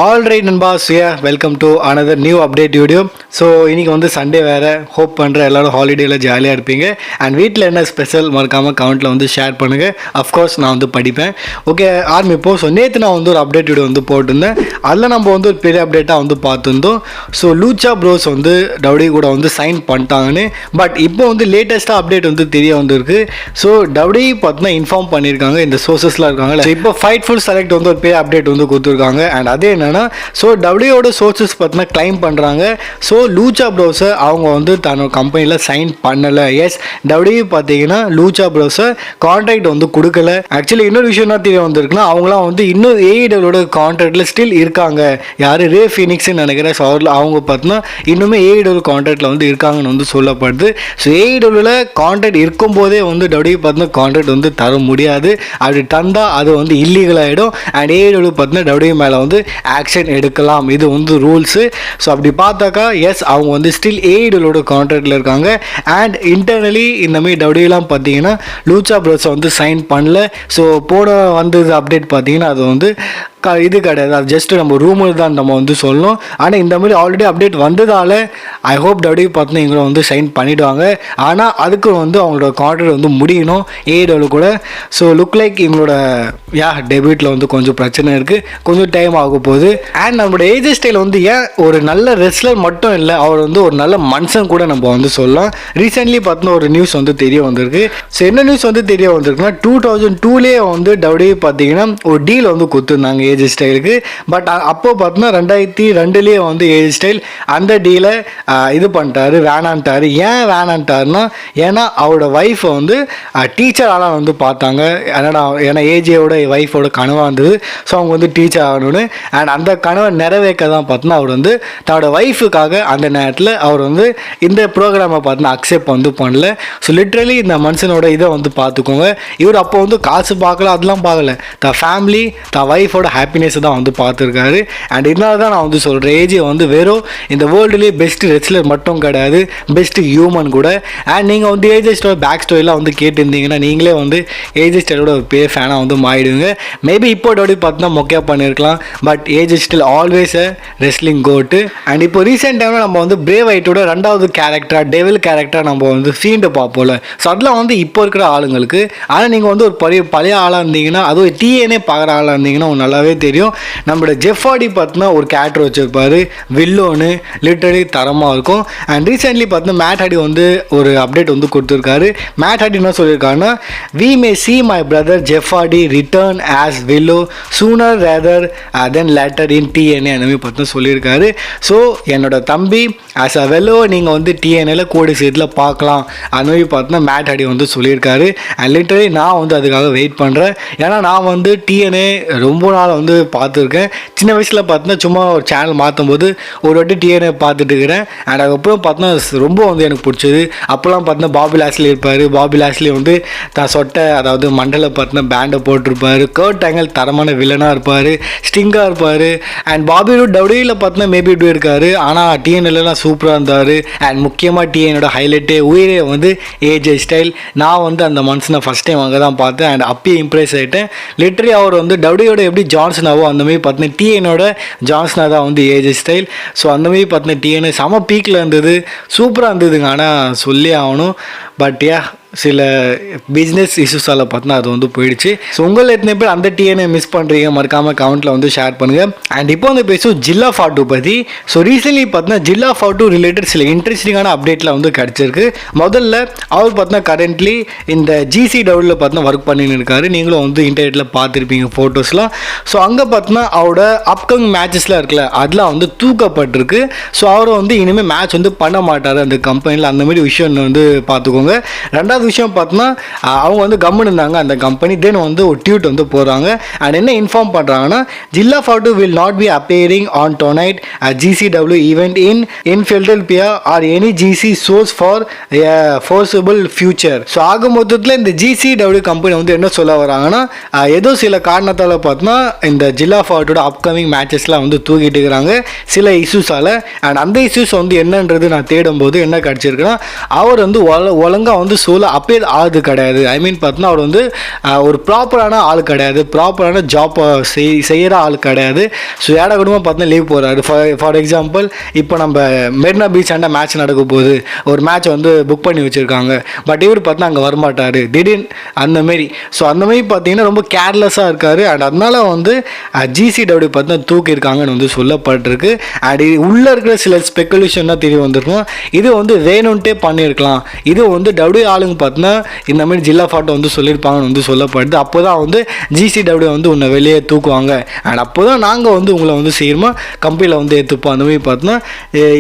All right நண்பாஸ், welcome to another new update video. So இன்றைக்கி வந்து சண்டே வேறு, ஹோப் பண்ணுற எல்லோரும் ஹாலிடேயில் ஜாலியாக இருப்பீங்க. அண்ட் வீட்டில் என்ன ஸ்பெஷல் மறக்காமல் கமெண்ட்டில் வந்து ஷேர் பண்ணுங்கள். அஃப்கோர்ஸ் நான் வந்து படிப்பேன். ஓகே ஆரம்பிப்போம். ஸோ நேற்று நான் வந்து ஒரு அப்டேட் வீடியோ வந்து போட்டிருந்தேன். அதில் நம்ம வந்து ஒரு பெரிய அப்டேட்டாக வந்து பார்த்துருந்தோம். ஸோ லூச்சா ப்ரோஸ் வந்து டபிள்யூ கூட வந்து சைன் பண்ணிட்டாங்கன்னு. பட் இப்போ வந்து லேட்டஸ்ட்டாக அப்டேட் வந்து தெரிய வந்திருக்கு. ஸோ டபிள்யூ பார்த்தீங்கன்னா இன்ஃபார்ம் பண்ணியிருக்காங்க, இந்த சோர்சஸ்லாம் இருக்காங்க. இப்போ ஃபைட்ஃபுல் செலக்ட் வந்து ஒரு பெரிய அப்டேட் வந்து கொடுத்துருக்காங்க. அண்ட் அதே என்னன்னா, ஸோ டபிள்யூட சோர்சஸ் பார்த்தீங்கன்னா கிளைம் பண்ணுறாங்க. ஸோ லூச்சா ப்ரோஸை அவங்க வந்து தன்னோட கம்பெனியில் சைன் பண்ணலை. எஸ், டபிள்யூ பார்த்தீங்கன்னா லூச்சா ப்ரோஸை கான்ட்ராக்ட் வந்து கொடுக்கல. ஆக்சுவலி இன்னொரு விஷயம் என்ன தெரிய வந்திருக்குன்னா, அவங்களாம் வந்து இன்னும் ஏஇடபிள்யூட கான்ட்ராக்டில் ஸ்டில் இருக்காங்க. யார் ரே ஃபினிக்ஸ்ன்னு நினைக்கிறேன். ஸோ அவங்க பார்த்தீங்கன்னா இன்னுமே ஏஇடபிள்யூ கான்ட்ராக்டில் வந்து இருக்காங்கன்னு வந்து சொல்லப்படுது. ஸோ ஏஇடபிள்யூவில் கான்ட்ராக்ட் இருக்கும்போதே வந்து டபிள்யூ பார்த்தீங்கன்னா கான்ட்ராக்ட் வந்து தர முடியாது. அப்படி தந்தால் அது வந்து இல்லீகல் ஆகிடும். அண்ட் ஏஇடபிள்யூ பார்த்தீங்கன்னா டபிள்யூ மேலே வந்து ஆக்ஷன் எடுக்கலாம். இது வந்து ரூல்ஸு. ஸோ அப்படி பார்த்தாக்கா எஸ், அவங்க வந்து ஸ்டில் ஏஇடபிள்யூட கான்ட்ராக்டில் இருக்காங்க. அண்ட் இன்டர்னலி இந்தமாதிரி டபிள்யூலாம் பார்த்தீங்கன்னா லூச்சா ப்ரோஸை வந்து சைன் பண்ணல. ஸோ போன வந்தது அப்டேட் பார்த்தீங்கன்னா அது வந்து இது கிடையாது, அது ஜஸ்ட் நம்ம ரூமர் தான் நம்ம வந்து சொல்லணும். ஆனால் இந்த மாதிரி ஆல்ரெடி அப்டேட் வந்ததால் ஐ ஹோப் டபிள்யூ பார்த்தீங்கன்னா எங்களை வந்து சைன் பண்ணிவிடுவாங்க. ஆனால் அதுக்கு வந்து அவங்களோட கான்ட்ராக்ட் வந்து முடியணும் ஏடபிள்யூ கூட. ஸோ லுக் லைக் இவங்களோட டெபியூட்டில் வந்து கொஞ்சம் பிரச்சனை இருக்குது, கொஞ்சம் டைம் ஆக போகுது. அண்ட் நம்மளோட ஏஜே ஸ்டைல் வந்து ஒரு நல்ல ரெஸ்லர் மட்டும் இல்லை, அவர் வந்து ஒரு நல்ல மனுஷன் கூட நம்ம வந்து சொல்லலாம். ரீசெண்ட்லி பார்த்தீங்கன்னா ஒரு நியூஸ் வந்து தெரிய வந்திருக்கு. ஸோ என்ன நியூஸ் வந்து தெரிய வந்திருக்குன்னா, 2002 வந்து டபிள்யூ பார்த்தீங்கன்னா ஒரு டீல் வந்து கொடுத்துருந்தாங்க ஏஜ் ஸ்டைலுக்கு. பட் அப்போ பார்த்தோன்னா 2002 வந்து ஏஜ் ஸ்டைல் அந்த டீலை இது பண்ணிட்டாரு, வேணான்ட்டாரு. ஏன் வேணான்ட்டாருன்னா, ஏன்னா அவரோட ஒய்ஃபை வந்து டீச்சராலாம் வந்து பார்த்தாங்க. ஏன்னா ஏஜேயோட ஒய்ஃபோட கனவாக இருந்தது. ஸோ அவங்க வந்து டீச்சர் ஆகணும்னு. அண்ட் அந்த கனவை நிறைவேற்க தான் பார்த்தோன்னா அவர் வந்து தன்னோட ஒய்ஃபுக்காக அந்த நேரத்தில் அவர் வந்து இந்த ப்ரோக்ராமை பார்த்தோன்னா அக்செப்ட் வந்து பண்ணல. ஸோ லிட்ரலி இந்த மனுஷனோட இதை வந்து பார்த்துக்கோங்க. இவர் அப்போ வந்து காசு பார்க்கல, அதெல்லாம் பார்க்கல, த ஃபேமிலி த ஒய்ஃபோட ஹாப்பினஸ் தான் வந்து பார்த்துருக்காரு. அண்ட் இதனால தான் நான் வந்து சொல்கிறேன், ஏஜே வந்து வெறும் இந்த வேர்ல்டுலேயே பெஸ்ட் ரெஸ்லர் மட்டும் கிடையாது, பெஸ்ட் ஹியூமன் கூட. அண்ட் நீங்கள் வந்து ஏஜே ஸ்டோரி பேக் ஸ்டோரிலாம் வந்து கேட்டிருந்தீங்கன்னா நீங்களே வந்து ஏஜே ஸ்டைலோட ஒரு பெரிய ஃபேனாக வந்து மாறிடுவீங்க. மேபி இப்போ டோடி பார்த்தீங்கன்னா மொக்கையாக பண்ணியிருக்கலாம், but AJ style always a wrestling goat. And இப்போ ரீசெண்ட் டைமில் நம்ம வந்து பிரே வைட்டோட ரெண்டாவது கேரக்டராக டெவில் கேரக்டராக நம்ம வந்து ஃபீண்டு பார்ப்போம்ல. ஸோ அதெல்லாம் வந்து இப்போ இருக்கிற ஆளுங்களுக்கு. ஆனால் நீங்கள் வந்து ஒரு பழைய ஆளாக இருந்தீங்கன்னா, அதுவும் டிஎன்ஏ பார்க்குற ஆளாக இருந்தீங்கன்னா உங்களுக்கு நல்லாவே தெரியும். நம்மளோட ஜெஃப் ஹார்டி பார்த்தீங்கன்னா ஒரு கேரக்டர் வச்சுருப்பாரு, வில்லோன்னு, லிட்டரலி தரமாக இருக்கும். அண்ட் ரீசெண்ட்லி பார்த்தீங்கன்னா மேட் ஹார்டி வந்து ஒரு அப்டேட் வந்து கொடுத்துருக்காரு. மேட் ஹார்டி என்ன சொல்லியிருக்காருன்னா, we may see my brother Jeff Hardy return as Willow sooner rather than later in TNA அந்த மாதிரி பார்த்தீங்கன்னா சொல்லியிருக்காரு. ஸோ என்னோட தம்பி ஆஸ் அ வெல்லோ நீங்கள் வந்து டிஎன்ஏல கோடி சீட்டில் பார்க்கலாம் அந்த மாதிரி பார்த்தீங்கன்னா மேட் ஹார்டி வந்து சொல்லியிருக்காரு. அண்ட் லிட்டரலி நான் வந்து அதுக்காக வெயிட் பண்ணுறேன். ஏன்னா நான் வந்து டிஎன்ஏ ரொம்ப நாள் வந்து பார்த்துருக்கேன். சின்ன வயசில் பார்த்தீங்கன்னா சும்மா ஒரு சேனல் மாற்றும் போது ஒரு வாட்டி டிஎன்ஏ பார்த்துட்டு இருக்கிறேன். அண்ட் அதுக்கப்புறம் பார்த்தீங்கன்னா ரொம்ப வந்து எனக்கு பிடிச்சது. அப்போல்லாம் பார்த்தீங்கன்னா பாபி லாஸ்லி இருப்பார். பாபி லாஸ்லி வந்து தான் சொட்டை, அதாவது மண்டல பார்த்தீங்கன்னா பேண்டை போட்டிருப்பார். கர்ட் ஆங்கிள் தரமான வில்லனாக இருப்பார், ஸ்டிங்காக இருப்பார். அண்ட் பாபி ரூட் டபிள்யூவில் பார்த்தீங்கன்னா மேபி இப்படி இருக்கார், ஆனால் டிஎன்எல்லாம் சூப்பராக இருந்தார். அண்ட் முக்கியமாக டிஎனோட ஹைலைட்டே உயிரே வந்து ஏஜே ஸ்டைல். நான் வந்து அந்த மனுஷனை ஃபஸ்ட் டைம் அங்கே தான் பார்த்தேன். அண்ட் அப்பயே இம்ப்ரெஸ் ஆகிட்டேன். லிட்டரலி அவர் வந்து டபிள்யூட எப்படி ஜான்சனாவோ அந்த மாதிரி பார்த்தீங்கன்னா டிஎனோட ஜான்சனா தான் வந்து ஏஜே ஸ்டைல். ஸோ அந்த மாதிரி பார்த்தீங்கன்னா டிஎன்ஏ செம பீக்கில் இருந்தது, சூப்பராக இருந்ததுங்க. ஆனால் சொல்லி ஆகணும். பட் சில பிஸ்னஸ் இஷ்யூஸால் பார்த்தீங்கன்னா அது வந்து போயிடுச்சு. ஸோ உங்களில் எத்தனை பேர் அந்த டிஎன்ஏ மிஸ் பண்ணுறீங்க மறக்காமல் கமெண்ட்டில் வந்து ஷேர் பண்ணுங்கள். அண்ட் இப்போ வந்து பேசும் ஜில்லா ஃபாட்டு பற்றி. ஸோ ரீசென்ட்லி பார்த்தீங்கன்னா ஜில்லா ஃபாட்டு ரிலேட்டட் சில இன்ட்ரெஸ்டிங்கான அப்டேட்டில் வந்து கிடச்சிருக்கு. முதல்ல அவர் பார்த்தீங்கன்னா கரண்ட்லி இந்த ஜிசிடபிள்யூவில் பார்த்தீங்கன்னா ஒர்க் பண்ணின்னு இருக்காரு. நீங்களும் வந்து இன்டர்நெட்டில் பார்த்துருப்பீங்க ஃபோட்டோஸ்லாம். ஸோ அங்கே பார்த்தீங்கன்னா அவரோட அப்கமிங் மேட்சஸ்லாம் இருக்குல்ல, அதெல்லாம் வந்து தூக்கப்பட்டிருக்கு. ஸோ அவரை வந்து இனிமேல் மேட்ச் வந்து பண்ண மாட்டார் அந்த கம்பெனியில். அந்த மாதிரி விஷயம் வந்து பார்த்துக்கோங்க. ரெண்டாவது விஷயம் பார்த்தோன்னா அவங்க வந்து கம்முன்னு இருந்தாங்க அந்த கம்பெனி. தென் வந்து ஒரு ட்வீட் வந்து போகிறாங்க. அண்ட் என்ன இன்ஃபார்ம் பண்ணுறாங்கன்னா, Zilla Fatu will not be appearing on tonight GCW event in Philadelphia or any GC source for foreseeable future. So ஆக மொத்தத்தில் இந்த ஜிசிடபிள்யூ கம்பெனி வந்து என்ன சொல்ல வராங்கன்னா, ஏதோ சில காரணத்தால் பார்த்தோன்னா இந்த ஜில்லா ஃபாட்டோட அப்கமிங் மேட்சஸ்லாம் வந்து தூக்கிட்டு இருக்கிறாங்க சில இஷ்யூஸால். அண்ட் அந்த இஷ்யூஸ் வந்து என்னன்றது நான் தேடும்போது என்ன கிடச்சிருக்குன்னா, அவர் வந்து ஒழுங்காக வந்து சோலோ அப்பீல் ஆகுது கிடையாது. ஐ மீன் பார்த்தோன்னா அவர் வந்து ஒரு ப்ராப்பரான ஆள் கிடையாது, ப்ராப்பரான ஜாப் செய்கிற ஆள் கிடையாது. ஸோ ஏடா குடும்பம் பார்த்தா லீவ் போகிறாரு. ஃபார் எக்ஸாம்பிள் இப்போ நம்ம மெரினா பீச் ஆண்ட மேட்ச் நடக்க போகுது, ஒரு மேட்ச் வந்து புக் பண்ணி வச்சுருக்காங்க, பட் இவர் பார்த்தா அங்கே வரமாட்டார் திடீர்னு அந்தமாரி. ஸோ அந்தமாரி பார்த்தீங்கன்னா ரொம்ப கேர்லெஸ்ஸாக இருக்கார். அண்ட் அதனால வந்து GCW பார்த்தா தூக்கியிருக்காங்கன்னு வந்து சொல்லப்பட்டிருக்கு. அண்ட் உள்ளே இருக்கிற சில ஸ்பெக்குலேஷன் தான் தெரிய வந்திருக்கும், இது வந்து வேணும்ன்ட்டே பண்ணியிருக்கலாம், இது வந்து டபிள்யூ ஆளுங்க பார்த்தீங்கன்னா இந்த மாதிரி ஜில்லா ஃபாட்டோ வந்து சொல்லியிருப்பாங்கன்னு வந்து சொல்லப்படுது. அப்போ தான் வந்து GCW வந்து உன்னை வெளியே தூக்குவாங்க, அண்ட் அப்போ தான் நாங்கள் வந்து உங்களை வந்து சீக்கிரமா கம்பெனியில் வந்து ஏற்றுப்போம். அந்த மாதிரி பார்த்தோன்னா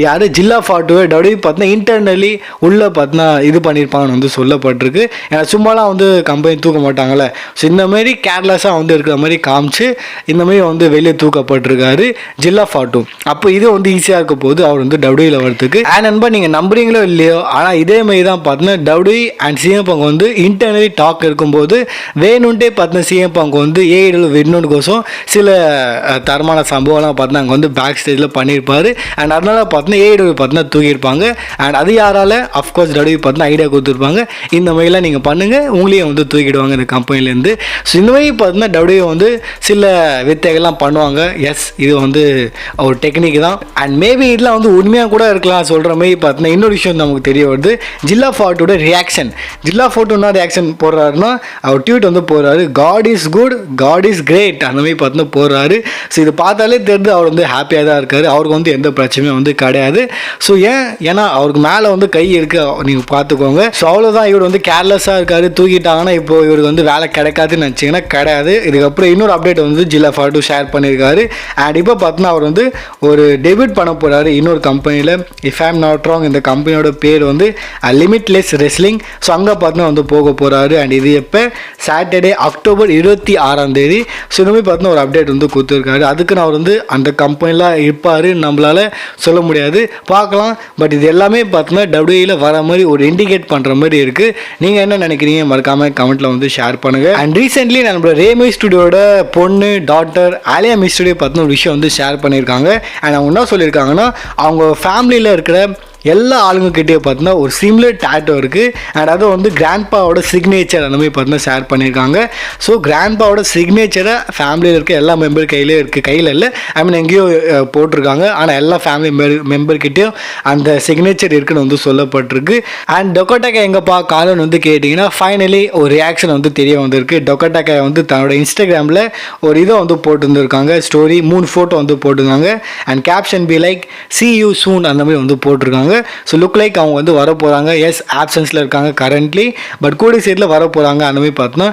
யார் ஜில்லா ஃபாட்டோவே டபிள்யூ பார்த்தோன்னா இன்டர்னலி உள்ளே பார்த்தோன்னா இது பண்ணியிருப்பாங்கன்னு வந்து சொல்லப்பட்டிருக்கு. ஏன்னா சும்மாலாம் வந்து கம்பெனி தூக்க மாட்டாங்கள்ல. ஸோ இந்த மாதிரி கேர்லெஸ்ஸாக வந்து இருக்கிற மாதிரி காமிச்சு இந்த மாதிரி வந்து வெளியே தூக்கப்பட்டிருக்காரு ஜில்லா ஃபாட்டோ. அப்போ இது வந்து ஈஸியாக இருக்க போது அவர் வந்து டபிள்யூல வரதுக்கு. அண்ட் நண்பா நீங்கள் நம்புறீங்களோ இல்லையோ, ஆனால் இதே மாதிரி தான் பார்த்தோன்னா டபிள்யூ அண்ட் CM Punk வந்து இன்டர்னலி டாக் இருக்கும்போது வேணும்ட்டே பார்த்தோன்னா CM Punk வந்து AEW விடணுக்கோசம் சில தரமான சம்பவம்லாம் பார்த்தோன்னா அங்கே வந்து பேக் ஸ்டேஜில் பண்ணியிருப்பார். அண்ட் அதனால பார்த்தோன்னா AEW பார்த்தோன்னா தூக்கியிருப்பாங்க. அண்ட் அது யாரால் அஃப்கோர்ஸ் டபிள்யூ பார்த்தோன்னா ஐடியா கொடுத்துருப்பாங்க, இந்த மாதிரிலாம் நீங்கள் பண்ணுங்கள் உங்களையும் வந்து தூக்கிடுவாங்க இந்த கம்பெனிலேருந்து. ஸோ இந்த மாதிரி பார்த்தோன்னா டபிள்யூ வந்து சில வித்தைகள்லாம் பண்ணுவாங்க. எஸ், இது வந்து ஒரு டெக்னிக் தான். அண்ட் மேபி இதெல்லாம் வந்து உண்மையாக கூட இருக்கலாம் சொல்கிற மாதிரி பார்த்தோன்னா இன்னொரு விஷயம் நமக்கு தெரிய வருது. ஜில்லா ஃபாட்டோட ரியாக்ஷன், ஜில்லா ஃபாட்டோனா ரியாக்ஷன் போடுறாருன்னா அவர் ட்வீட் வந்து போடுறாரு, God is good, God is great, அந்த மாதிரி பார்த்தோன்னா போடுறாரு. ஸோ இது பார்த்தாலே தெரிஞ்சு அவர் வந்து ஹாப்பியாக தான் இருக்கார், அவருக்கு வந்து எந்த பிரச்சனையும் வந்து கிடையாது. ஸோ ஏன்னா அவருக்கு மேலே வந்து கை இருக்குது, நீங்கள் பார்த்துக்கோங்க. ஸோ அவ்வளோதான், இவர் வந்து கேர்லெஸ்ஸாக இருக்கார், தூக்கிட்டாங்கன்னா இப்போ இவருக்கு வந்து வேலை கிடைக்காதுன்னு நினச்சிங்கன்னா கிடையாது. இதுக்கப்புறம் இன்னொரு அப்டேட் வந்து ஜில்லா ஃபாட்டோ ஷேர் பண்ணியிருக்காரு. அண்ட் இப்போ பார்த்தோன்னா அவர் வந்து ஒரு டெபியூட் பண்ண போகிறாரு இன்னொரு கம்பெனியில். If I am not wrong இந்த கம்பெனியோட பேர் வந்து லிமிட்லெஸ் ரெஸ்லிங். ஸோ அங்கே பார்த்தோன்னா வந்து போக போகிறாரு. அண்ட் இது எப்போ சாட்டர்டே அக்டோபர் 26 ஸோ இந்த மாதிரி பார்த்தோன்னா ஒரு அப்டேட் வந்து கொடுத்துருக்காரு. அதுக்கு நான் அவர் வந்து அந்த கம்பெனியில் இருப்பார் நம்மளால் சொல்ல முடியாது, பார்க்கலாம். பட் இது எல்லாமே பார்த்தோன்னா டபிள்யூல வர மாதிரி ஒரு இண்டிகேட் பண்ணுற மாதிரி இருக்குது. நீங்கள் என்ன நினைக்கிறீங்க மறக்காமல் கமெண்ட்டில் வந்து ஷேர் பண்ணுங்கள். அண்ட் ரீசென்ட்லி நம்மளோட ரேமி ஸ்டுடியோட பொண்ணு டாட்டர் ஆலியா மிஸ்டுடியோ பார்த்தோன்னா ஒரு விஷயம் வந்து ஷேர் பண்ணியிருக்காங்க. அண்ட் அவங்க என்ன சொல்லியிருக்காங்கன்னா அவங்க ஃபேமிலியில் இருக்கிற எல்லா ஆளுங்கக்கிட்டே பார்த்தோன்னா ஒரு சிமிலர் டேட்டோ இருக்குது. அண்ட் அதை வந்து கிராண்ட்பாவோட சிக்னேச்சர் அந்த மாதிரி பார்த்தோன்னா ஷேர் பண்ணியிருக்காங்க. ஸோ கிராண்ட்பாவோட சிக்னேச்சரை ஃபேமிலியில் இருக்க எல்லா மெம்பர் கையிலே இருக்குது, கையில் இல்லை, ஐ மீன் எங்கேயோ போட்டிருக்காங்க. ஆனால் எல்லா ஃபேமிலி மெம்பர்கிட்டையும் அந்த சிக்னேச்சர் இருக்குன்னு வந்து சொல்லப்பட்டிருக்கு. அண்ட் டொக்கோட்டாக்கா எங்கப்பா காலன்னு வந்து கேட்டிங்கன்னா ஃபைனலி ஒரு ரியாக்ஷன் வந்து தெரிய வந்திருக்கு. டொக்கோட்டாக்கா வந்து தன்னோட இன்ஸ்டாகிராமில் ஒரு இதை வந்து போட்டுருந்துருக்காங்க, ஸ்டோரி 3 ஃபோட்டோ வந்து போட்டிருந்தாங்க. And caption be like see you soon அந்த மாதிரி வந்து போட்டிருக்காங்க. ஸோ லுக் லைக் அவங்க வந்து வர போகிறாங்க. எஸ், ஆப்சன்ஸில் இருக்காங்க கரண்ட்லி, பட் கூடிய சீட்டில் வர போகிறாங்க. அந்த மாதிரி பார்த்தோன்னா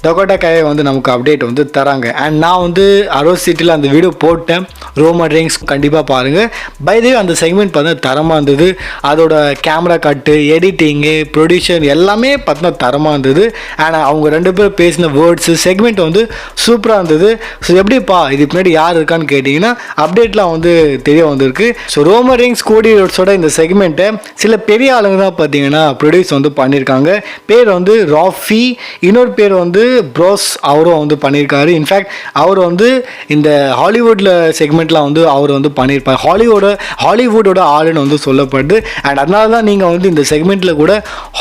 டொக்கோட்டா காயை வந்து நமக்கு அப்டேட் வந்து தராங்க. அண்ட் நான் வந்து அரோஸ் சிட்டியில் அந்த வீடியோ போட்டேன், ரோமன் ரெயின்ஸ் கண்டிப்பாக பாருங்கள். பை தி வே அந்த செக்மெண்ட் பார்த்தா தரமாக இருந்தது, அதோட கேமரா கட்டு, எடிட்டிங்கு, ப்ரொடியூசர் எல்லாமே பார்த்தா தரமாக இருந்தது. அண்ட் அவங்க 2 பேரும் பேசின வேர்ட்ஸு செக்மெண்ட் வந்து சூப்பராக இருந்தது. ஸோ எப்படிப்பா இதுக்கு முன்னாடி யார் இருக்கான்னு கேட்டிங்கன்னா அப்டேட்லாம் வந்து தெரிய வந்திருக்கு. ஸோ ரோமன் ரெயின்ஸ் கோடி ரோட்ஸோட இந்த செக்மெண்ட்டை சில பெரிய ஆளுங்க தான் பார்த்தீங்கன்னா ப்ரொடியூஸ் வந்து பண்ணியிருக்காங்க. பேர் வந்து ராஃபி, இன்னொரு பேர் வந்து ப்ரோஸ், அவரும் வந்து பண்ணியிருக்காரு. இன்ஃபேக்ட் அவர் வந்து இந்த ஹாலிவுட்டில் செக்மெண்ட்லாம் வந்து அவர் வந்து பண்ணியிருப்பார், ஹாலிவுட்டோட ஆளுன்னு வந்து சொல்லப்படுது. அண்ட் அதனால தான் நீங்கள் வந்து இந்த செக்மெண்ட்டில் கூட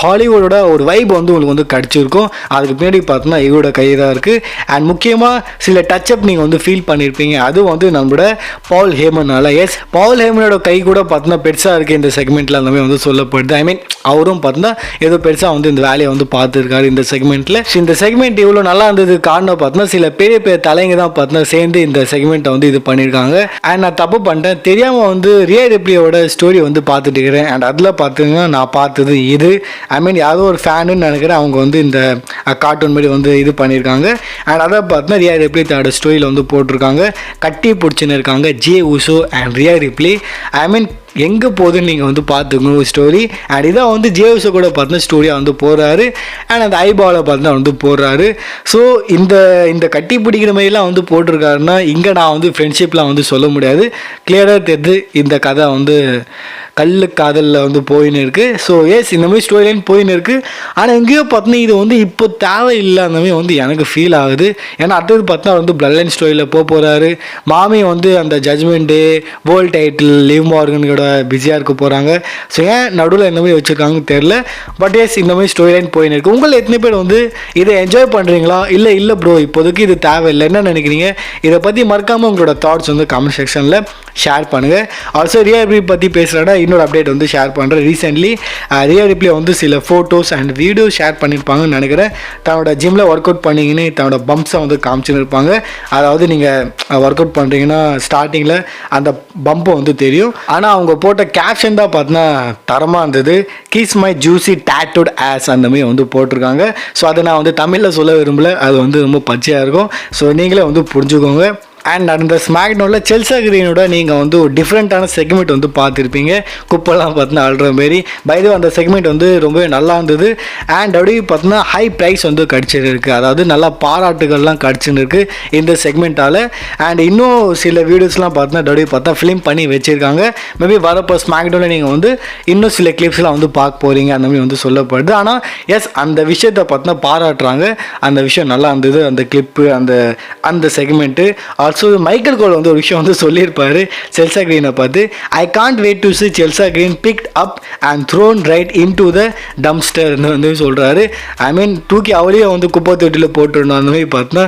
ஹாலிவுட்டோட ஒரு வைப் வந்து உங்களுக்கு வந்து கிடச்சிருக்கும். அதுக்கு பின்னாடி பார்த்தோன்னா இவரோட கை தான் இருக்குது. அண்ட் முக்கியமாக சில டச்சப் நீங்கள் வந்து ஃபீல் பண்ணியிருப்பீங்க, அது வந்து நம்மளோட பால் ஹேமனால். எஸ், பால் ஹேமனோட கை கூட பார்த்தோன்னா பெருசாக இருக்குது இந்த செக்மெண்ட்டில் அந்த மாதிரி வந்து சொல்லப்படுது. ஐ மீன் அவரும் பார்த்தா ஏதோ பெருசாக வந்து இந்த வேலையை வந்து பார்த்துருக்காரு இந்த செக்மெண்ட்டில். இந்த செக்மெண்ட் இவ்வளோ நல்லா இருந்தது காரணம் பார்த்தோன்னா சில பெரிய பெரிய தலைங்க தான் பார்த்தோன்னா சேர்ந்து இந்த செக்மெண்ட்டை வந்து இது பண்ணியிருக்காங்க. அண்ட் நான் தப்பு பண்ணிட்டேன், தெரியாமல் வந்து ரியா ரிப்ளியோட ஸ்டோரி வந்து பார்த்துட்டு இருக்கிறேன். அண்ட் அதில் பார்த்தீங்கன்னா நான் பார்த்தது இது, ஐ மீன் யாரோ ஒரு ஃபேனுன்னு நினைக்கிறேன், அவங்க வந்து இந்த கார்ட்டூன் மாதிரி வந்து இது பண்ணியிருக்காங்க. அண்ட் அதை பார்த்தோன்னா ரியா ரிப்ளி தன்னோட ஸ்டோரியில் வந்து போட்டிருக்காங்க, கட்டி பிடிச்சின்னு இருக்காங்க Jey Uso and Rhea Ripley. I mean எங்கே போகுதுன்னு நீங்கள் வந்து பார்த்துக்கணும் ஸ்டோரி. அண்ட் இதான் வந்து ஜேவுஸை கூட பார்த்தா ஸ்டோரியாக வந்து போடுறாரு. அண்ட் அந்த ஐபாலை பார்த்தா வந்து போடுறாரு. ஸோ இந்த கட்டி பிடிக்கிற மாதிரிலாம் வந்து போட்டிருக்காருன்னா இங்கே நான் வந்து ஃப்ரெண்ட்ஷிப்லாம் வந்து சொல்ல முடியாது. கிளியராக தெரிஞ்சு இந்த கதை வந்து கல்லு காதலில் வந்து போயின்னு இருக்குது. ஸோ எஸ் இந்த மாதிரி ஸ்டோரி லைன் போயின்னு இருக்குது. ஆனால் எங்கேயோ பார்த்தீங்கன்னா இது வந்து இப்போ தேவையில்லை அந்த மாதிரி வந்து எனக்கு ஃபீல் ஆகுது. ஏன்னா அடுத்தது பார்த்தா வந்து பிளட் லைன் ஸ்டோரியில் போகிறாரு. மாமி வந்து அந்த ஜட்ஜ்மெண்ட்டு வேர்ல்ட் டைட்டில் லிவ் மார்கனோட பிஸியாக இருக்க போகிறாங்க. ஸோ ஏன் நடுவில் இந்த மாதிரி வச்சுருக்காங்கன்னு தெரில. பட் எஸ் இந்த மாதிரி ஸ்டோரி லைன் போயின்னு இருக்குது. உங்களை எத்தனை பேர் வந்து இதை என்ஜாய் பண்ணுறீங்களா? இல்லை ப்ரோ இப்போதைக்கு இது தேவையில்லை என்ன நினைக்கிறீங்க? இதை பற்றி மறக்காமல் உங்களோட தாட்ஸ் வந்து கமெண்ட் செக்ஷனில் ஷேர் பண்ணுங்கள். ஆல்சோ ரியா ரிப்ளி பற்றி பேசுகிறேன்னா இன்னொரு அப்டேட் வந்து ஷேர் பண்ணுறேன். ரீசென்ட்லி ரியா ரிப்ளி வந்து சில ஃபோட்டோஸ் அண்ட் வீடியோ ஷேர் பண்ணியிருப்பாங்கன்னு நினைக்கிறேன். தன்னோட ஜிம்மில் ஒர்க் அவுட் பண்ணிங்கன்னு தன்னோட பம்ப்ஸை வந்து காமிச்சுன்னு இருப்பாங்க. அதாவது நீங்கள் ஒர்க் அவுட் பண்ணுறீங்கன்னா ஸ்டார்டிங்கில் அந்த பம்பை வந்து தெரியும். ஆனால் அவங்க போட்ட கேப்ஷன் தான் பார்த்தீங்கன்னா தரமாக இருந்தது. கிஸ் மை ஜூசி டேட்டூட் ஆஸ் அந்த மாதிரி வந்து போட்டிருக்காங்க. ஸோ அதை நான் வந்து தமிழில் சொல்ல விரும்பல. அது வந்து ரொம்ப பச்சையாக இருக்கும். ஸோ நீங்களே வந்து புரிஞ்சுக்கோங்க. அண்ட் அந்த ஸ்மாக்டவுனில் செல்சா கிரீனோட நீங்கள் வந்து ஒரு டிஃப்ரெண்ட்டான செக்மெண்ட் வந்து பார்த்துருப்பீங்க. குப்பெல்லாம் பார்த்தீங்கன்னா அழுற மாரி. பைது அந்த செக்மெண்ட் வந்து ரொம்பவே நல்லா இருந்தது. அண்ட் அப்படியே பார்த்தீங்கன்னா ஹை ப்ரைஸ் வந்து கிடச்சிருக்கு. அதாவது நல்லா பாராட்டுகள்லாம் கிடச்சின்னு இருக்குது இந்த செக்மெண்ட்டால். அண்ட் இன்னும் சில வீடியோஸ்லாம் பார்த்தீங்கன்னா அப்படியே பார்த்தா ஃபிலிம் பண்ணி வச்சுருக்காங்க. மேபி வரப்போ ஸ்மாக்டவுனில் நீங்கள் வந்து இன்னும் சில கிளிப்ஸ்லாம் வந்து பார்க்க போகிறீங்க அந்த மாதிரி வந்து சொல்லப்படுது. ஆனால் எஸ் அந்த விஷயத்தை பார்த்தீங்கன்னா பாராட்டுறாங்க. அந்த விஷயம் நல்லா இருந்தது. அந்த கிளிப்பு அந்த செக்மெண்ட்டு. ஸோ மைக்கேல் கோல் வந்து ஒரு விஷயம் வந்து சொல்லியிருப்பார் செல்சா கிரீனை பார்த்து. I can't wait to see Chelsea Green picked up and thrown right in to the டம்ஸ்டர்னு வந்து சொல்கிறாரு. ஐ மீன் தூக்கி அவளையும் வந்து குப்பை தொட்டியில் போட்டுருந்தோம் அந்த மாதிரி பார்த்தா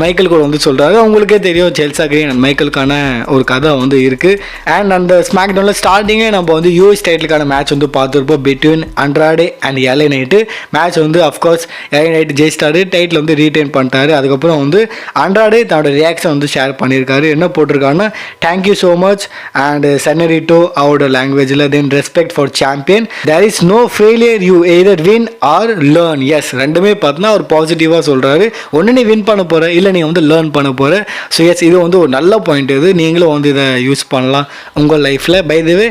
மைக்கேல் கோல் வந்து சொல்கிறாரு. அவங்களுக்கே தெரியும் செல்சா கிரீன் அண்ட் மைக்கேலுக்கான ஒரு கதை வந்து இருக்குது. அண்ட் அந்த ஸ்மாக்டவுனில் ஸ்டார்டிங்கே நம்ம வந்து யூஎஸ் டைட்டிலுக்கான மேட்ச் வந்து பார்த்துருப்போம் பிட்வீன் அண்ட்ராடே அண்ட் எல்ஏ நைட்டு. மேட்ச் வந்து அஃப்கோர்ஸ் எல்ஏ நைட் ஜெயிச்சிட்டாரு. டைட்டில் வந்து ரீடைன் பண்ணிட்டாரு. அதுக்கப்புறம் வந்து அண்ட்ராடே தன்னோட ரியாக்ஷன் வந்து ஷேர் பண்ணியிருக்காரு. என்ன போட்டிருக்காருன்னா தேங்க்யூ ஸோ மச் அண்ட் செனரிட்டோ அவரோட லாங்குவேஜில் then respect for champion there is no failure you either win or learn. Yes ரெண்டுமே பார்த்தீங்கன்னா ஒரு பாசிட்டிவாக சொல்கிறாரு. ஒன்று நீ வின் பண்ண போகிற இல்லை நீங்கள் வந்து லேர்ன் பண்ண போகிற. ஸோ எஸ் இது வந்து ஒரு நல்ல பாயிண்ட். இது நீங்களும் வந்து இதை யூஸ் பண்ணலாம் உங்கள் லைஃப்பில். பை தி வே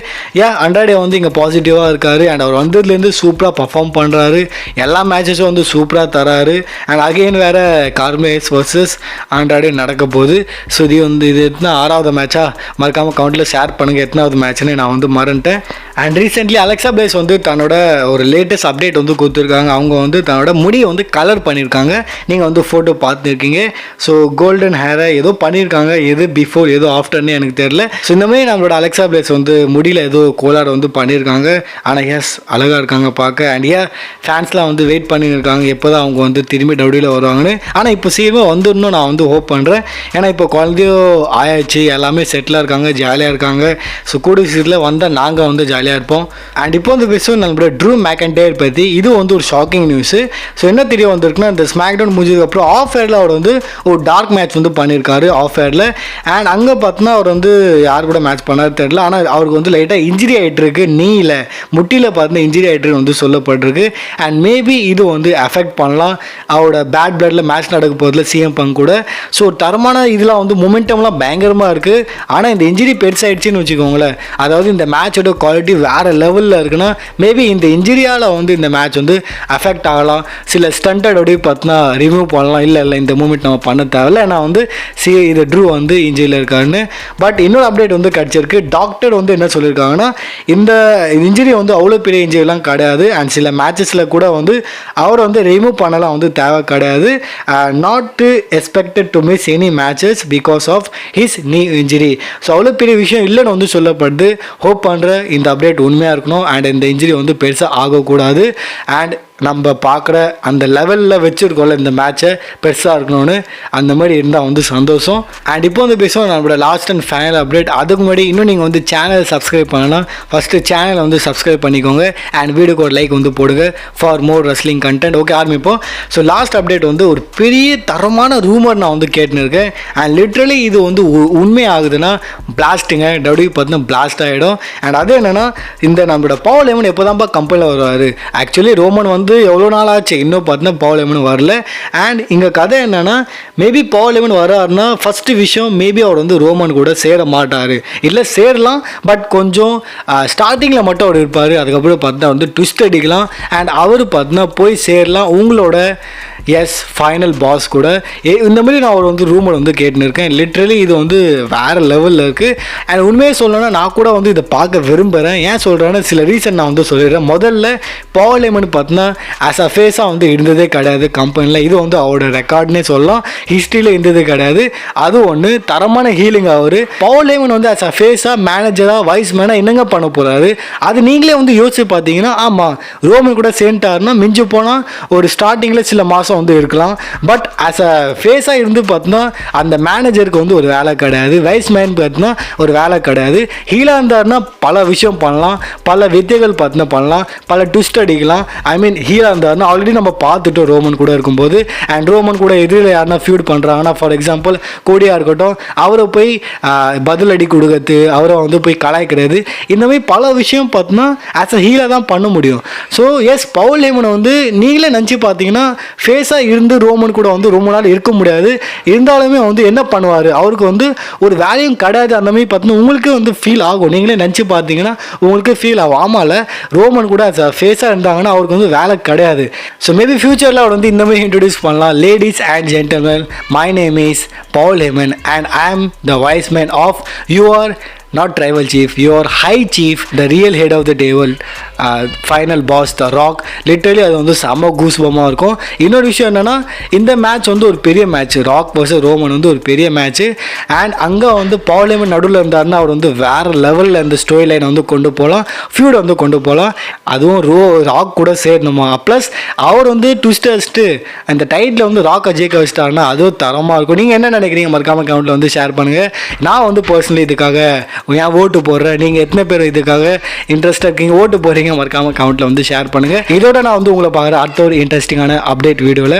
அண்ட்ராடே வந்து இங்கே பாசிட்டிவாக இருக்கார். அண்ட் அவர் வந்ததுலேருந்து சூப்பராக பர்ஃபார்ம் பண்ணுறாரு. எல்லா மேட்சஸும் வந்து சூப்பராக தராரு. அண்ட் அகெயின் வேறு கார்மேஸ் வர்சஸ் அண்ட்ராடே நடக்க போகுது. ஸோ இது வந்து இது எத்தனை 6வது மேட்சா மறக்காமல் கவுண்டில் ஷேர் பண்ணுங்கள் எத்தனாவது மேட்ச்னு நான் வந்து மறந்துட்டேன். அண்ட் ரீசென்ட்லி அலெக்சா பிளேஸ் வந்து தன்னோட ஒரு லேட்டஸ்ட் அப்டேட் வந்து கொடுத்துருக்காங்க. அவங்க வந்து தன்னோட முடியை வந்து கலர் பண்ணியிருக்காங்க. நீங்கள் வந்து ஃபோட்டோ பார்த்துருக்கீங்க. ஸோ கோல்டன் ஹேரை ஏதோ பண்ணியிருக்காங்க. எது பிஃபோர் ஏதோ ஆஃப்டர்னு எனக்கு தெரியல. ஸோ இந்த மாதிரி நம்மளோட அலெக்சா பிளேஸ் வந்து முடியல ஏதோ கோளாறு வந்து பண்ணியிருக்காங்க. ஆனால் எஸ் அழகாக இருக்காங்க பார்க்க. அண்ட் ஃபேன்ஸ்லாம் வந்து வெயிட் பண்ணியிருக்காங்க எப்போ தான் அவங்க வந்து திரும்பி டபிள்யூவில் வருவாங்கன்னு. ஆனால் இப்போ சீக்கிரமாக வந்துடணும் நான் வந்து ஹோப் பண்ணுறேன். ஏன்னா இப்போ குழந்தையும் ஆயாச்சு, எல்லாமே செட்டிலாக இருக்காங்க, ஜாலியாக இருக்காங்க. ஸோ கூடிய சீக்கிரத்தில் வந்தால் நாங்கள் வந்து ஜாலியாக இருப்போம். அண்ட் இப்போ வந்து பேசுவோம் நம்மளோட ட்ரூ மேக்கன்டையர் பற்றி. இது வந்து ஒரு ஷாக்கிங் நியூஸு. ஸோ என்ன தெரிய வந்திருக்குன்னா இந்த ஸ்மாக்டவுன் முடிஞ்சதுக்கப்புறம் ஆஃப் ஏரில் அவர் வந்து ஒரு டார்க் மேட்ச் வந்து பண்ணியிருக்காரு ஆஃப் ஏரில். அண்ட் அங்கே பார்த்தோன்னா அவர் வந்து யார் கூட மேட்ச் பண்ணாரு தெரியல. ஆனால் அவருக்கு வந்து லைட்டாக இன்ஜுரி ஆகிட்டுருக்கு. நீல முட்டியில் பார்த்தீங்கன்னா இன்ஜுரி ஆகிட்டுருக்கு வந்து சொல்லப்பட்டிருக்கு. அண்ட் மேபி இது வந்து அஃபெக்ட் பண்ணலாம் அவரோட பேட் பிளட்டில் மேட்ச் நடக்க போதில் சிஎம் பங்க் கூட. ஸோ தரமான இதெல்லாம் வந்து மொமெண்டம்லாம் பயங்கரமாக இருக்குது. ஆனால் இந்த இன்ஜுரி பெருசாகிடுச்சின்னு வச்சுக்கோங்களேன். அதாவது இந்த மேட்சோட குவாலிட்டி வேறு லெவலில் இருக்குன்னா மேபி இந்த இன்ஜுரியால் வந்து இந்த மேட்ச் வந்து அஃபெக்ட் ஆகலாம். சில ஸ்டண்டோடய பார்த்தீங்கன்னா ரிமூவ் பண்ணலாம். இல்லை இந்த மூமெண்ட் நம்ம பண்ண தேவையில்ல. ஏன்னா வந்து இது ட்ரூ வந்து இன்ஜுரியில் இருக்காருன்னு. பட் இன்னொரு அப்டேட் வந்து கிடச்சிருக்கு. டாக்டர் வந்து என்ன சொல்லியிருக்காங்கன்னா இந்த இன்ஜுரி வந்து அவ்வளோ பெரிய இன்ஜுரிலாம் கிடையாது. அண்ட் சில மேட்சஸில் கூட வந்து அவர் வந்து ரிமூவ் பண்ணலாம் வந்து தேவை கிடையாது. Not to expected to miss any matches because of his knee injury. So அவ்வளோ பெரிய விஷயம் இல்லைன்னு வந்து சொல்லப்படுது. ஹோப் பண்ணுற இந்த அப்டேட் உண்மையாக இருக்கணும். அண்ட் இந்த இன்ஜுரி வந்து பெருசாக ஆகக்கூடாது. அண்ட் நம்ம பார்க்குற அந்த லெவலில் வச்சுருக்கோம்ல இந்த மேட்சை பெருசாக இருக்கணும்னு அந்த மாதிரி இருந்தால் வந்து சந்தோஷம். அண்ட் இப்போ வந்து பேசுவோம் நம்மளோட லாஸ்ட் அண்ட் ஃபைனல் அப்டேட். அதுக்கு முன்னாடி இன்னும் நீங்கள் வந்து சேனல் சப்ஸ்கிரைப் பண்ணலாம். ஃபஸ்ட்டு சேனலை வந்து சப்ஸ்கிரைப் பண்ணிக்கோங்க. அண்ட் வீடியோக்கு ஒரு லைக் வந்து போடுங்க for more wrestling content. Okay ஆரம்பிப்போம். ஸோ லாஸ்ட் அப்டேட் வந்து ஒரு பெரிய தரமான ரூமர் நான் வந்து கேட்டுன்னு இருக்கேன். அண்ட் லிட்ரலி இது வந்து உண்மை ஆகுதுன்னா பிளாஸ்ட்டுங்க டபிள்யூ பார்த்தீங்கன்னா பிளாஸ்ட் ஆகிடும். அண்ட் அது என்னென்னா இந்த நம்மளோட பவர் லெவன் எப்போ தான்ப்பா கம்பெனியில் வருவார். ஆக்சுவலி ரோமன் வந்து வந்து எவ்வளோ நாள் ஆச்சு இன்னும் பார்த்தீங்கன்னா பவுல் ஹேமன் வரல. அண்ட் இங்கே கதை என்னென்னா மேபி பவுல் ஹேமன் வராருன்னா ஃபஸ்ட்டு விஷயம் மேபி அவர் வந்து ரோமன் கூட சேர மாட்டார், இல்லை சேரலாம் பட் கொஞ்சம் ஸ்டார்டிங்கில் மட்டும் அவர் இருப்பார். அதுக்கப்புறம் பார்த்தா வந்து ட்விஸ்ட் அடிக்கலாம் அண்ட் அவர் பார்த்தீங்கன்னா போய் சேரலாம் உங்களோட ஃபைனல் பாஸ் கூட. இந்த மாதிரி நான் அவர் வந்து ரூமர் வந்து கேட்டுன்னு இருக்கேன். லிட்ரலி இது வந்து வேறு லெவலில் இருக்குது. அண்ட் உண்மையை சொல்லணும்னா நான் கூட வந்து இதை பார்க்க விரும்புகிறேன். ஏன் சொல்கிறேன்னா சில ரீசன் நான் வந்து சொல்லிடுறேன். முதல்ல பவுல் ஹேமன் பார்த்தீங்கன்னா ஆஸ் அ ஃபேஸாக வந்து இருந்ததே கிடையாது கம்பெனியில். இது வந்து அவரோட ரெக்கார்ட்னே சொல்லலாம், ஹிஸ்ட்ரியில் இருந்ததே கிடையாது. அது ஒன்று தரமான ஹீலிங். அவர் பவுல் ஹேமன் வந்து ஆஸ் அ ஃபேஸாக மேனேஜராக வைஸ் மேனாக என்னங்க பண்ண போகிறாரு அது நீங்களே வந்து யோசிச்சு பார்த்தீங்கன்னா ஆமாம் ரோமன் கூட சேர்ந்துட்டாருன்னா மிஞ்சி போனால் ஒரு ஸ்டார்டிங்கில் சில மாதம் வந்து இருக்கலாம். பட் ஆஸ் அ ஃபேஸாக இருந்து பார்த்தீங்கன்னா அந்த மேனேஜருக்கு வந்து ஒரு வேலை கிடையாது, வைஸ் மேன் பார்த்தீங்கன்னா ஒரு வேலை கிடையாது. ஹீலாக இருந்தாருன்னா பல விஷயம் பண்ணலாம், பல வித்தைகள் பார்த்தீங்கன்னா பண்ணலாம், பல ட்விஸ்ட் அடிக்கலாம். ஐ மீன் ஹீலாக இருந்தாருன்னா ஆல்ரெடி நம்ம பார்த்துட்டோம் ரோமன் கூட இருக்கும்போது. அண்ட் ரோமன் கூட எதிரில் யாருன்னா ஃபியூட் பண்ணுறாங்கன்னா ஃபார் எக்ஸாம்பிள் கோடியாக இருக்கட்டும், அவரை போய் பதிலடி கொடுக்கறது, அவரை வந்து போய் கலாய்க்கிறது, இந்த மாதிரி பல விஷயம் பார்த்தீங்கன்னா ஆஸ் அ ஹீலாக தான் பண்ண முடியும். ஸோ பவுல் ஹேமனை வந்து நீங்களே நினச்சி பார்த்தீங்கன்னா ஃபேஸாக இருந்து ரோமன் கூட வந்து ரொம்ப நாள் இருக்க முடியாது. இருந்தாலுமே வந்து என்ன பண்ணுவார், அவருக்கு வந்து ஒரு வேலையும் கிடையாது. அந்த மாதிரி பார்த்தீங்கன்னா உங்களுக்கு வந்து ஃபீல் ஆகும். நீங்களே நினச்சி பார்த்தீங்கன்னா உங்களுக்கு ஃபீல் ஆகும். ஆமாம்ல ரோமன் கூட ஃபேஸாக இருந்தாங்கன்னா அவருக்கு வந்து வேலை கிடையாது. ஸோ மேபி ஃபியூச்சரில் அவர் வந்து இந்த மாதிரி இன்ட்ரடியூஸ் பண்ணலாம். Ladies and gentlemen, my name is Paul Heyman and I am the wise man of your not tribal chief, your high chief, the real head of the table, final boss, the rock. Literally அது வந்து செம்ம கூஸ்பமாக இருக்கும். இன்னொரு விஷயம் என்னென்னா இந்த match வந்து ஒரு பெரிய மேட்ச், ராக் வர்சஸ் ரோமன் வந்து ஒரு பெரிய மேட்ச்சு. அண்ட் அங்கே வந்து பவுல் ஹேமன் நடுவில் இருந்தாருன்னா அவர் வந்து வேறு லெவலில் இந்த ஸ்டோரி லைனை வந்து கொண்டு போகலாம், ஃபியூட் வந்து கொண்டு போகலாம். அதுவும் ராக் கூட சேரணுமா. ப்ளஸ் அவர் வந்து ட்விஸ்ட் வச்சுட்டு அந்த டைட்டில் வந்து ராக்கை ஜெயிக்க வச்சிட்டாருன்னா அதுவும் தரமாக இருக்கும். நீங்கள் என்ன நினைக்கிறீங்க மறக்காமல் கமெண்ட்டில் வந்து ஷேர் பண்ணுங்கள். நான் வந்து பர்சனலி இதுக்காக ஏன் ஓட்டு போடுறேன், நீங்கள் எத்தனை பேர் இதுக்காக இன்ட்ரெஸ்டாக இருக்கீங்க, ஓட்டு போடுறீங்க மறக்காமல் கமெண்ட்டில் வந்து ஷேர் பண்ணுங்கள். இதோட நான் வந்து உங்களை பார்க்குறேன் அடுத்த ஒரு இன்ட்ரெஸ்டிங்கான அப்டேட் வீடியோவில்.